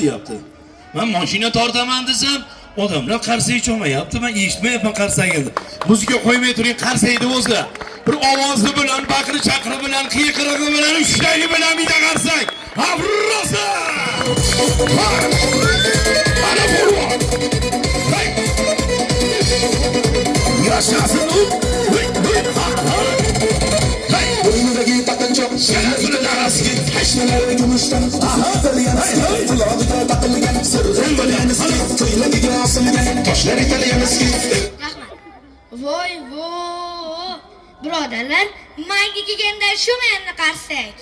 deyapti. Men mashina tortaman desam, odamlar qarsak cho'mayapti. Men eshitmayapman qarsagini. Muzika qo'ymay turing, qarsaydi o'zi. Bir ovozi bilan, baqiri chaqiri bilan, qiyqirig'i bilan, ushlagi bilan bitta qarsak. Abrasa! Mana bo'ldi. Hey! Yaşasın u! Hey! Boynundaki takın çok şerefli darası git. Haşneleri gümüşten İtalyanısı Tuladı da takılgen Sırrın bölyanısı Tıyla gidiyor asılgen Taşlar İtalyanısı Voy voy birodarlar, mayga kelganda shu menni qarsak.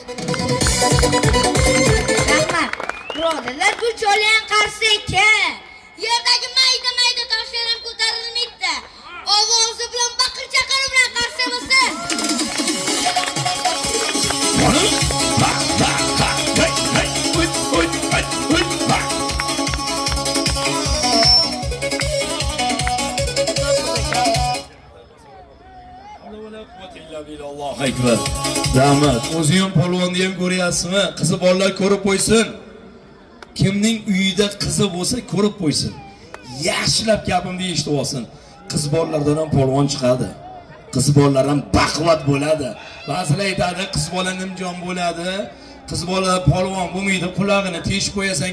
Rahmat. Birodarlar, bu cho'lan qarsak-a. Yerdagi mayda toshlar ham ko'tarilmaydi. Ovozi bilan baqir chaqiri bilan qarsak bo'lsa. Allohu akbar. Rahmat. O'zi ham polvonni ham ko'ryapsizmi? Qizi bolalar ko'rib qo'ysin. Kimning uyida qizi bo'lsa ko'rib qo'ysin. Yaxshilab gapimni eshitib olsin. Qiz bolalardan ham polvon chiqadi. Qiz bolalar ham baquvvat bo'ladi. Ba'zilar aytadi, qiz bola nimjon bo'ladi. Qiz bola polvon bo'lmaydi, qulog'ini teshib qo'yasan.